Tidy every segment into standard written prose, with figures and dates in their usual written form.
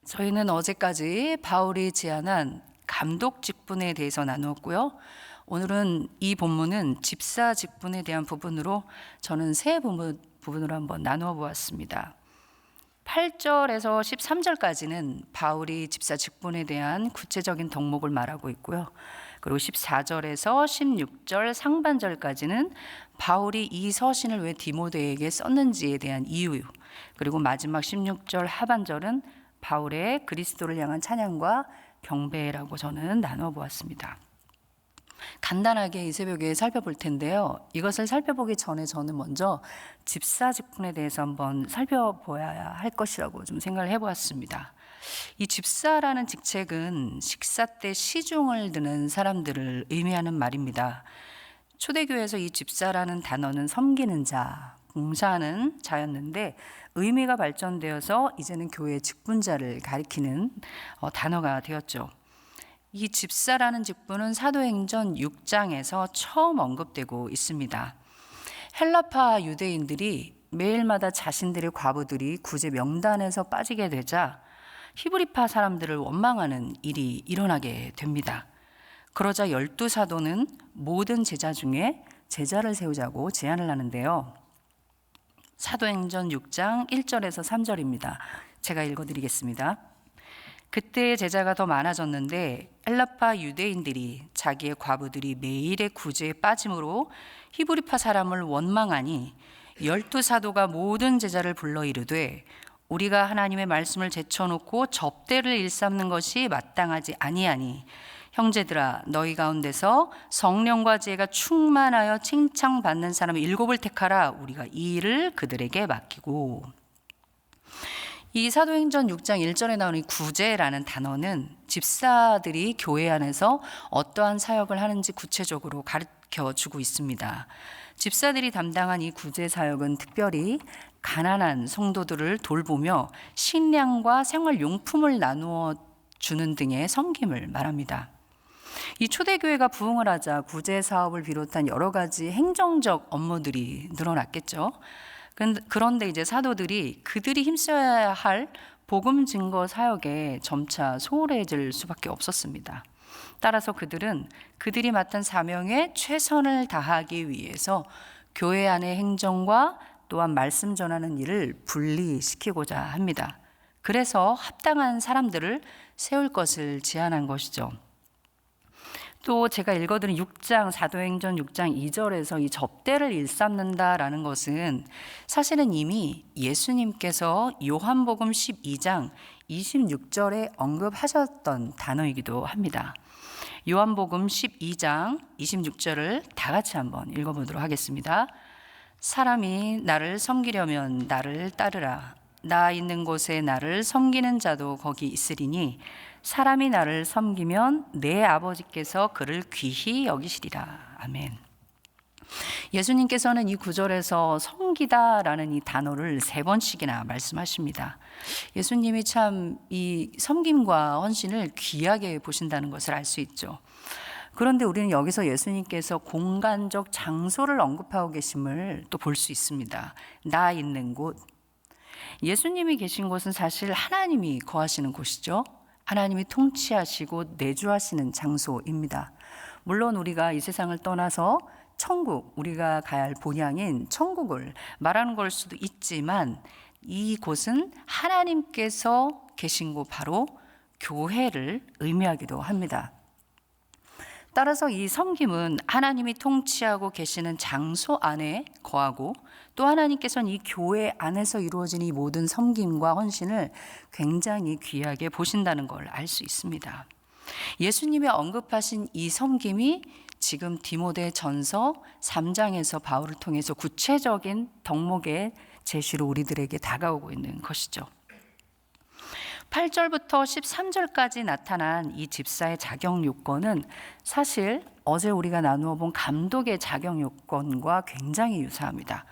저희는 어제까지 바울이 제안한 감독 직분에 대해서 나누었고요. 오늘은 이 본문은 집사 직분에 대한 부분으로 저는 세 부분으로 한번 나누어 보았습니다. 8절에서 13절까지는 바울이 집사 직분에 대한 구체적인 덕목을 말하고 있고요. 그리고 14절에서 16절 상반절까지는 바울이 이 서신을 왜 디모데에게 썼는지에 대한 이유, 그리고 마지막 16절 하반절은 바울의 그리스도를 향한 찬양과 경배라고 저는 나눠 보았습니다. 간단하게 이 새벽에 살펴볼 텐데요. 이것을 살펴보기 전에 저는 먼저 집사 직분에 대해서 한번 살펴봐야 할 것이라고 좀 생각을 해보았습니다. 이 집사라는 직책은 식사 때 시중을 드는 사람들을 의미하는 말입니다. 초대교회에서 이 집사라는 단어는 섬기는 자, 봉사하는 자였는데 의미가 발전되어서 이제는 교회 직분자를 가리키는 단어가 되었죠. 이 집사라는 직분은 사도행전 6장에서 처음 언급되고 있습니다. 헬라파 유대인들이 매일마다 자신들의 과부들이 구제 명단에서 빠지게 되자 히브리파 사람들을 원망하는 일이 일어나게 됩니다. 그러자 12사도는 모든 제자 중에 제자를 세우자고 제안을 하는데요. 사도행전 6장 1절에서 3절입니다. 제가 읽어드리겠습니다. 그때 제자가 더 많아졌는데 헬라파 유대인들이 자기의 과부들이 매일의 구제에 빠짐으로 히브리파 사람을 원망하니 12사도가 모든 제자를 불러 이르되 우리가 하나님의 말씀을 제쳐놓고 접대를 일삼는 것이 마땅하지 아니하니 형제들아 너희 가운데서 성령과 지혜가 충만하여 칭찬받는 사람 7을 택하라. 우리가 이 일을 그들에게 맡기고. 이 사도행전 6장 1절에 나오는 구제라는 단어는 집사들이 교회 안에서 어떠한 사역을 하는지 구체적으로 가르쳐주고 있습니다. 집사들이 담당한 이 구제 사역은 특별히 가난한 성도들을 돌보며 식량과 생활용품을 나누어 주는 등의 섬김을 말합니다. 이 초대교회가 부흥을 하자 구제 사업을 비롯한 여러 가지 행정적 업무들이 늘어났겠죠. 그런데 이제 사도들이 그들이 힘써야 할 복음 증거 사역에 점차 소홀해질 수밖에 없었습니다. 따라서 그들은 그들이 맡은 사명에 최선을 다하기 위해서 교회 안의 행정과 또한 말씀 전하는 일을 분리시키고자 합니다. 그래서 합당한 사람들을 세울 것을 제안한 것이죠. 또 제가 읽어드린 사도행전 6장 2절에서 이 접대를 일삼는다라는 것은 사실은 이미 예수님께서 요한복음 12장 26절에 언급하셨던 단어이기도 합니다. 요한복음 12장 26절을 다 같이 한번 읽어보도록 하겠습니다. 사람이 나를 섬기려면 나를 따르라. 나 있는 곳에 나를 섬기는 자도 거기 있으리니 사람이 나를 섬기면 내 아버지께서 그를 귀히 여기시리라. 아멘. 예수님께서는 이 구절에서 섬기다라는 이 단어를 3번씩이나 말씀하십니다. 예수님이 참 이 섬김과 헌신을 귀하게 보신다는 것을 알 수 있죠. 그런데 우리는 여기서 예수님께서 공간적 장소를 언급하고 계심을 또 볼 수 있습니다. 나 있는 곳. 예수님이 계신 곳은 사실 하나님이 거하시는 곳이죠. 하나님이 통치하시고 내주하시는 장소입니다. 물론 우리가 이 세상을 떠나서 천국, 우리가 가야 할 본향인 천국을 말하는 걸 수도 있지만 이곳은 하나님께서 계신 곳 바로 교회를 의미하기도 합니다. 따라서 이 섬김은 하나님이 통치하고 계시는 장소 안에 거하고 또 하나님께서는 이 교회 안에서 이루어진 이 모든 섬김과 헌신을 굉장히 귀하게 보신다는 걸 알 수 있습니다. 예수님이 언급하신 이 섬김이 지금 디모데 전서 3장에서 바울을 통해서 구체적인 덕목의 제시로 우리들에게 다가오고 있는 것이죠. 8절부터 13절까지 나타난 이 집사의 자격 요건은 사실 어제 우리가 나누어 본 감독의 자격 요건과 굉장히 유사합니다.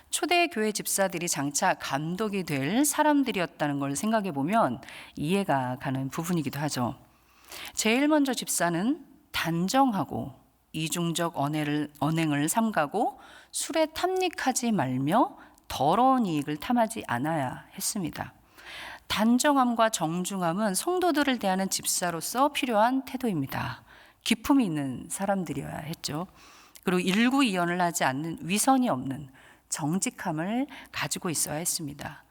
초대교회 집사들이 장차 감독이 될 사람들이었다는 걸 생각해 보면 이해가 가는 부분이기도 하죠. 제일 먼저 집사는 단정하고 이중적 언행을 삼가고 술에 탐닉하지 말며 더러운 이익을 탐하지 않아야 했습니다. 단정함과 정중함은 성도들을 대하는 집사로서 필요한 태도입니다. 기품이 있는 사람들이어야 했죠. 그리고 일구이연을 하지 않는 위선이 없는 정직함을 가지고 있어야 했습니다.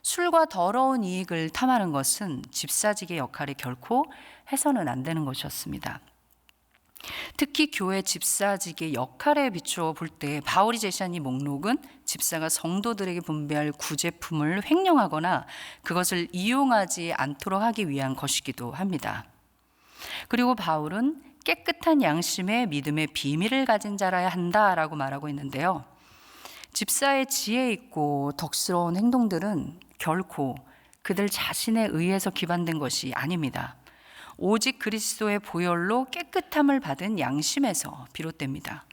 술과 더러운 이익을 탐하는 것은 집사직의 역할에 결코 해서는 안 되는 것이었습니다. 특히 교회 집사직의 역할에 비추어 볼 때 바울이 제시한 이 목록은 집사가 성도들에게 분배할 구제품을 횡령하거나 그것을 이용하지 않도록 하기 위한 것이기도 합니다. 그리고 바울은 깨끗한 양심의 믿음의 비밀을 가진 자라야 한다라고 말하고 있는데요. 집사의 지혜 있고 덕스러운 행동들은 결코 그들 자신에 의해서 기반된 것이 아닙니다. 오직 그리스도의 보혈로 깨끗함을 받은 양심에서 비롯됩니다.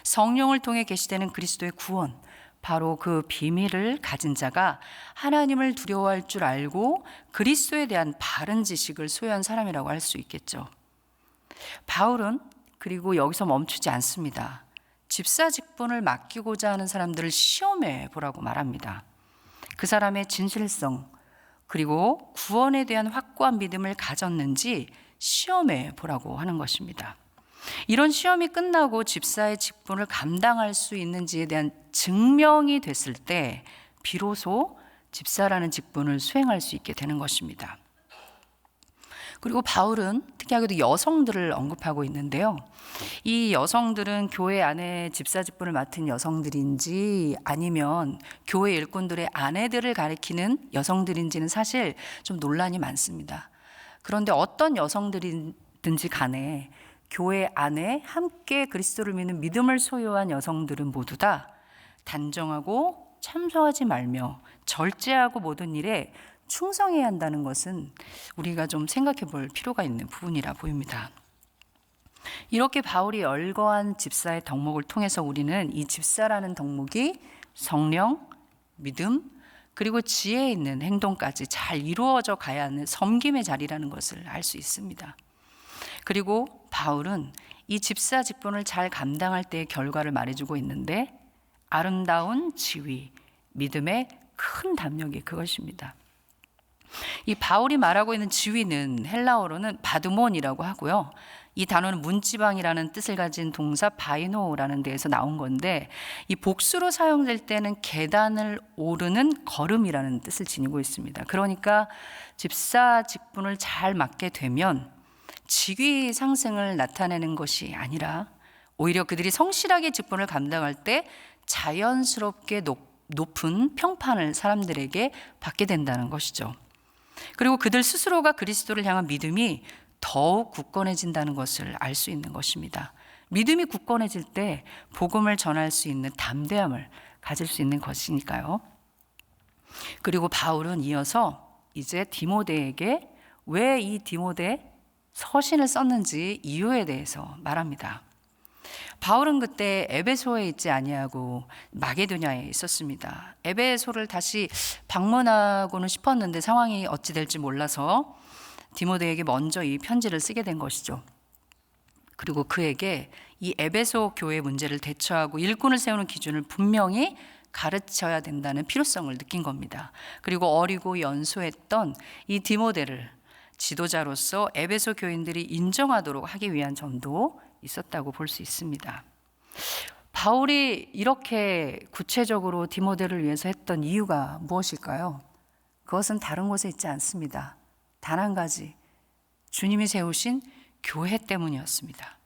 성령을 통해 계시되는 그리스도의 구원, 바로 그 비밀을 가진 자가 하나님을 두려워할 줄 알고 그리스도에 대한 바른 지식을 소유한 사람이라고 할 수 있겠죠. 바울은 그리고 여기서 멈추지 않습니다. 집사 직분을 맡기고자 하는 사람들을 시험해 보라고 말합니다. 그 사람의 진실성, 그리고 구원에 대한 확고한 믿음을 가졌는지 시험해 보라고 하는 것입니다. 이런 시험이 끝나고 집사의 직분을 감당할 수 있는지에 대한 증명이 됐을 때 비로소 집사라는 직분을 수행할 수 있게 되는 것입니다. 그리고 바울은 특이하게도 여성들을 언급하고 있는데요. 이 여성들은 교회 안에 집사 직분을 맡은 여성들인지 아니면 교회 일꾼들의 아내들을 가리키는 여성들인지는 사실 좀 논란이 많습니다. 그런데 어떤 여성들이든지 간에 교회 안에 함께 그리스도를 믿는 믿음을 소유한 여성들은 모두 다 단정하고 참소하지 말며 절제하고 모든 일에 충성해야 한다는 것은 우리가 좀 생각해 볼 필요가 있는 부분이라 보입니다. 이렇게 바울이 열거한 집사의 덕목을 통해서 우리는 이 집사라는 덕목이 성령, 믿음, 그리고 지혜 있는 행동까지 잘 이루어져 가야 하는 섬김의 자리라는 것을 알 수 있습니다. 그리고 바울은 이 집사 직분을 잘 감당할 때의 결과를 말해주고 있는데 아름다운 지위, 믿음의 큰 담력이 그것입니다. 이 바울이 말하고 있는 지위는 헬라어로는 바드몬이라고 하고요. 이 단어는 문지방이라는 뜻을 가진 동사 바이노라는 데에서 나온 건데 이 복수로 사용될 때는 계단을 오르는 걸음이라는 뜻을 지니고 있습니다. 그러니까 집사 직분을 잘 맡게 되면 직위 상승을 나타내는 것이 아니라 오히려 그들이 성실하게 직분을 감당할 때 자연스럽게 높은 평판을 사람들에게 받게 된다는 것이죠. 그리고 그들 스스로가 그리스도를 향한 믿음이 더욱 굳건해진다는 것을 알 수 있는 것입니다. 믿음이 굳건해질 때 복음을 전할 수 있는 담대함을 가질 수 있는 것이니까요. 그리고 바울은 이어서 이제 디모데에게 왜 이 디모데 서신을 썼는지 이유에 대해서 말합니다. 바울은 그때 에베소에 있지 아니하고 마게도냐에 있었습니다. 에베소를 다시 방문하고는 싶었는데 상황이 어찌 될지 몰라서 디모데에게 먼저 이 편지를 쓰게 된 것이죠. 그리고 그에게 이 에베소 교회 문제를 대처하고 일꾼을 세우는 기준을 분명히 가르쳐야 된다는 필요성을 느낀 겁니다. 그리고 어리고 연소했던 이 디모데를 지도자로서 에베소 교인들이 인정하도록 하기 위한 점도 있었다고 볼 수 있습니다. 바울이 이렇게 구체적으로 디모데를 위해서 했던 이유가 무엇일까요? 그것은 다른 곳에 있지 않습니다. 단 한 가지, 주님이 세우신 교회 때문이었습니다.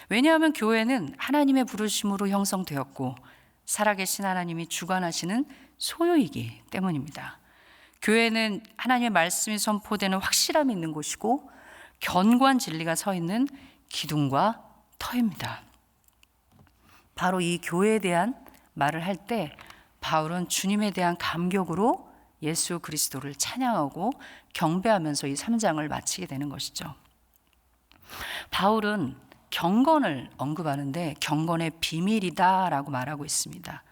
왜냐하면 교회는 하나님의 부르심으로 형성되었고 살아계신 하나님이 주관하시는 소유이기 때문입니다. 교회는 하나님의 말씀이 선포되는 확실함이 있는 곳이고 견고한 진리가 서 있는 기둥과 터입니다. 바로 이 교회에 대한 말을 할 때 바울은 주님에 대한 감격으로 예수 그리스도를 찬양하고 경배하면서 이 3장을 마치게 되는 것이죠. 바울은 경건을 언급하는데 경건의 비밀이다라고 말하고 있습니다.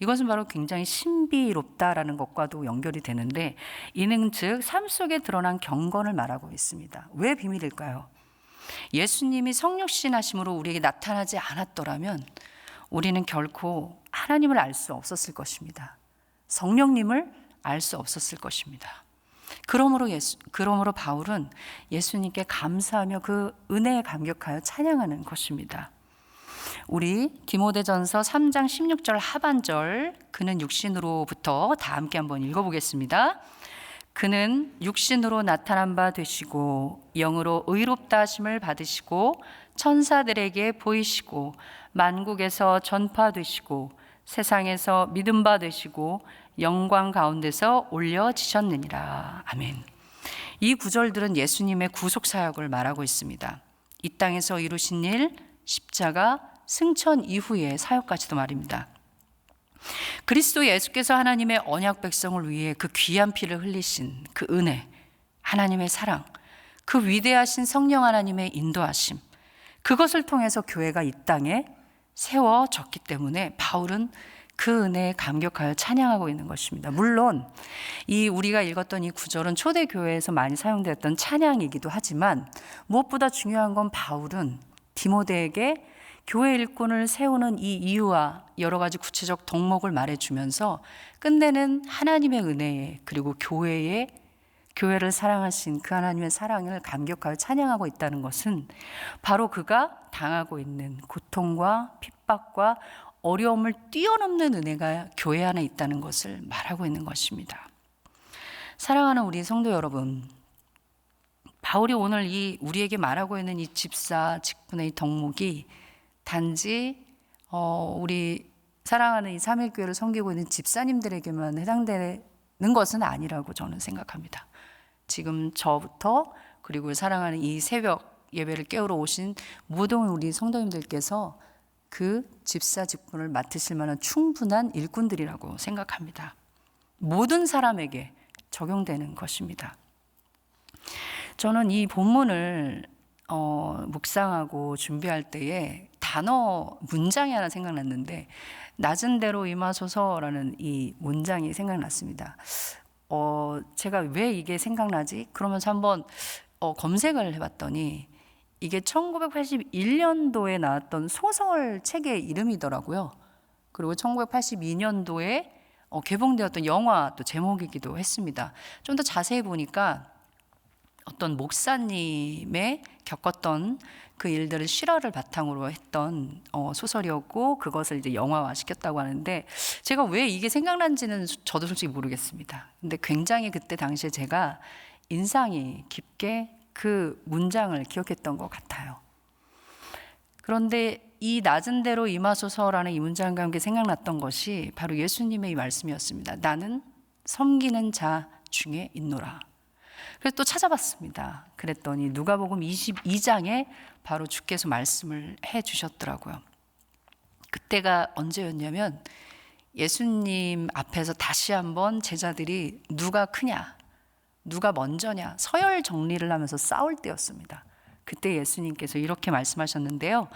이것은 바로 굉장히 신비롭다라는 것과도 연결이 되는데 이는 즉 삶 속에 드러난 경건을 말하고 있습니다. 왜 비밀일까요? 예수님이 성육신하심으로 우리에게 나타나지 않았더라면 우리는 결코 하나님을 알 수 없었을 것입니다. 성령님을 알 수 없었을 것입니다. 그러므로 바울은 예수님께 감사하며 그 은혜에 감격하여 찬양하는 것입니다. 우리 디모데전서 3장 16절 하반절, 그는 육신으로부터 다 함께 한번 읽어보겠습니다. 그는 육신으로 나타난 바 되시고 영으로 의롭다 하심을 받으시고 천사들에게 보이시고 만국에서 전파되시고 세상에서 믿음 바 되시고 영광 가운데서 올려지셨느니라. 아멘. 이 구절들은 예수님의 구속 사역을 말하고 있습니다. 이 땅에서 이루신 일, 십자가, 승천 이후의 사역까지도 말입니다. 그리스도 예수께서 하나님의 언약 백성을 위해 그 귀한 피를 흘리신 그 은혜, 하나님의 사랑, 그 위대하신 성령 하나님의 인도하심, 그것을 통해서 교회가 이 땅에 세워졌기 때문에 바울은 그 은혜에 감격하여 찬양하고 있는 것입니다. 물론 우리가 읽었던 이 구절은 초대교회에서 많이 사용되었던 찬양이기도 하지만 무엇보다 중요한 건 바울은 디모데에게 교회 일꾼을 세우는 이 이유와 여러 가지 구체적 덕목을 말해주면서 끝내는 하나님의 은혜에, 그리고 교회를 사랑하신 그 하나님의 사랑을 감격하여 찬양하고 있다는 것은 바로 그가 당하고 있는 고통과 핍박과 어려움을 뛰어넘는 은혜가 교회 안에 있다는 것을 말하고 있는 것입니다. 사랑하는 우리 성도 여러분, 바울이 오늘 우리에게 말하고 있는 이 집사 직분의 덕목이 단지 우리 사랑하는 이 삼일교회를 섬기고 있는 집사님들에게만 해당되는 것은 아니라고 저는 생각합니다. 지금 저부터 그리고 사랑하는 이 새벽 예배를 깨우러 오신 모든 우리 성도님들께서 그 집사 직분을 맡으실 만한 충분한 일꾼들이라고 생각합니다. 모든 사람에게 적용되는 것입니다. 저는 이 본문을 묵상하고 준비할 때에 문장이 하나 생각났는데, 낮은 대로 임하소서라는 이 문장이 생각났습니다. 제가 왜 이게 생각나지? 그러면서 한번 검색을 해봤더니 이게 1981년도에 나왔던 소설책의 이름이더라고요. 그리고 1982년도에 개봉되었던 영화 또 제목이기도 했습니다. 좀 더 자세히 보니까 어떤 목사님의 겪었던 그 일들을 실화를 바탕으로 했던 소설이었고, 그것을 이제 영화화 시켰다고 하는데, 제가 왜 이게 생각난지는 저도 솔직히 모르겠습니다. 근데 굉장히 그때 당시에 제가 인상이 깊게 그 문장을 기억했던 것 같아요. 그런데 이 낮은 대로 임하소서라는 이 문장과 함께 생각났던 것이 바로 예수님의 이 말씀이었습니다. 나는 섬기는 자 중에 있노라. 그래서 또 찾아봤습니다. 그랬더니 누가복음 22장에 바로 주께서 말씀을 해 주셨더라고요. 그때가 언제였냐면 예수님 앞에서 다시 한번 제자들이 누가 크냐, 누가 먼저냐 서열 정리를 하면서 싸울 때였습니다. 그때 예수님께서 이렇게 말씀하셨는데요.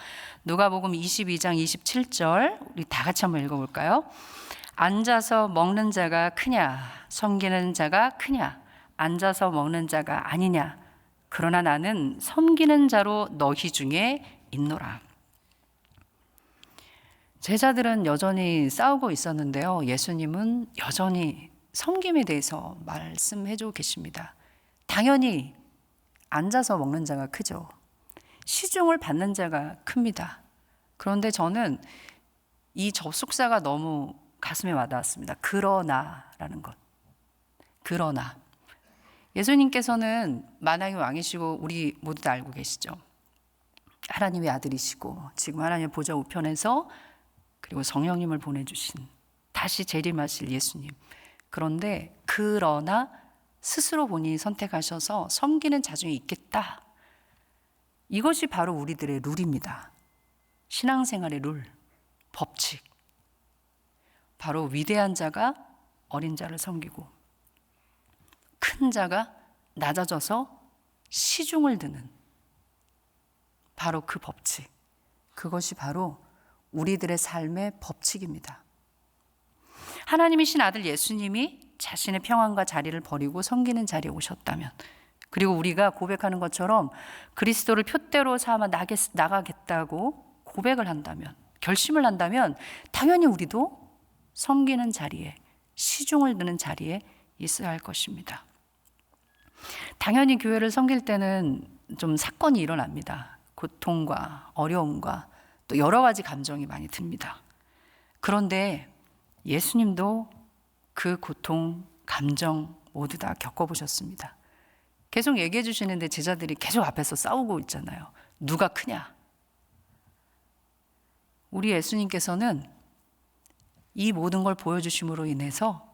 누가복음 22장 27절 우리 다 같이 한번 읽어볼까요? 앉아서 먹는 자가 크냐, 섬기는 자가 크냐, 앉아서 먹는 자가 아니냐, 그러나 나는 섬기는 자로 너희 중에 있노라. 제자들은 여전히 싸우고 있었는데요, 예수님은 여전히 섬김에 대해서 말씀해주고 계십니다. 당연히 앉아서 먹는 자가 크죠. 시중을 받는 자가 큽니다. 그런데 저는 이 접속사가 너무 가슴에 와닿았습니다. 그러나라는 것. 그러나 예수님께서는 만왕의 왕이시고 우리 모두 다 알고 계시죠. 하나님의 아들이시고 지금 하나님의 보좌 우편에서 그리고 성령님을 보내주신 다시 재림하실 예수님. 그런데 그러나 스스로 본인이 선택하셔서 섬기는 자 중에 있겠다. 이것이 바로 우리들의 룰입니다. 신앙생활의 룰, 법칙. 바로 위대한 자가 어린 자를 섬기고 큰 자가 낮아져서 시중을 드는 바로 그 법칙. 그것이 바로 우리들의 삶의 법칙입니다. 하나님이신 아들 예수님이 자신의 평안과 자리를 버리고 섬기는 자리에 오셨다면, 그리고 우리가 고백하는 것처럼 그리스도를 표대로 삼아 나가겠다고 고백을 한다면, 결심을 한다면 당연히 우리도 섬기는 자리에, 시중을 드는 자리에 있어야 할 것입니다. 당연히 교회를 섬길 때는 좀 사건이 일어납니다. 고통과 어려움과 또 여러 가지 감정이 많이 듭니다. 그런데 예수님도 그 고통, 감정 모두 다 겪어보셨습니다. 계속 얘기해 주시는데 제자들이 계속 앞에서 싸우고 있잖아요. 누가 크냐? 우리 예수님께서는 이 모든 걸 보여주심으로 인해서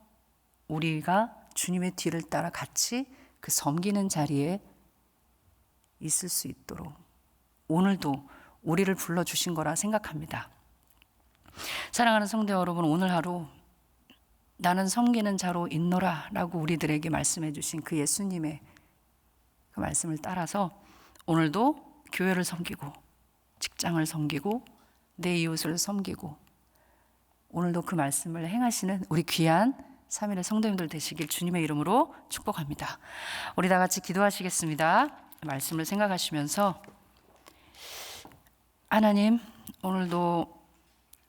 우리가 주님의 뒤를 따라 같이 그 섬기는 자리에 있을 수 있도록 오늘도 우리를 불러주신 거라 생각합니다. 사랑하는 성도 여러분, 오늘 하루 나는 섬기는 자로 있노라 라고 우리들에게 말씀해 주신 그 예수님의 그 말씀을 따라서 오늘도 교회를 섬기고 직장을 섬기고 내 이웃을 섬기고 오늘도 그 말씀을 행하시는 우리 귀한 3일의 성도님들 되시길 주님의 이름으로 축복합니다. 우리 다 같이 기도하시겠습니다. 말씀을 생각하시면서 하나님, 오늘도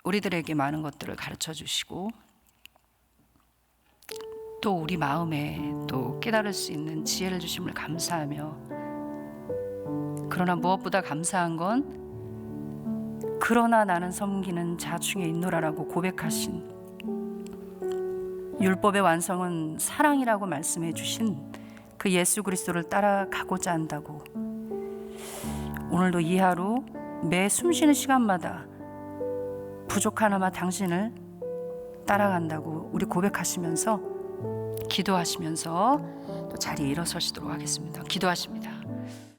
우리들에게 많은 것들을 가르쳐 주시고 또 우리 마음에 또 깨달을 수 있는 지혜를 주심을 감사하며, 그러나 무엇보다 감사한 건 그러나 나는 섬기는 자 중에 있노라라고 고백하신 율법의 완성은 사랑이라고 말씀해 주신 그 예수 그리스도를 따라가고자 한다고, 오늘도 이 하루 매 숨쉬는 시간마다 부족하나마 당신을 따라간다고 우리 고백하시면서 기도하시면서 또 자리에 일어서시도록 하겠습니다. 기도하십니다.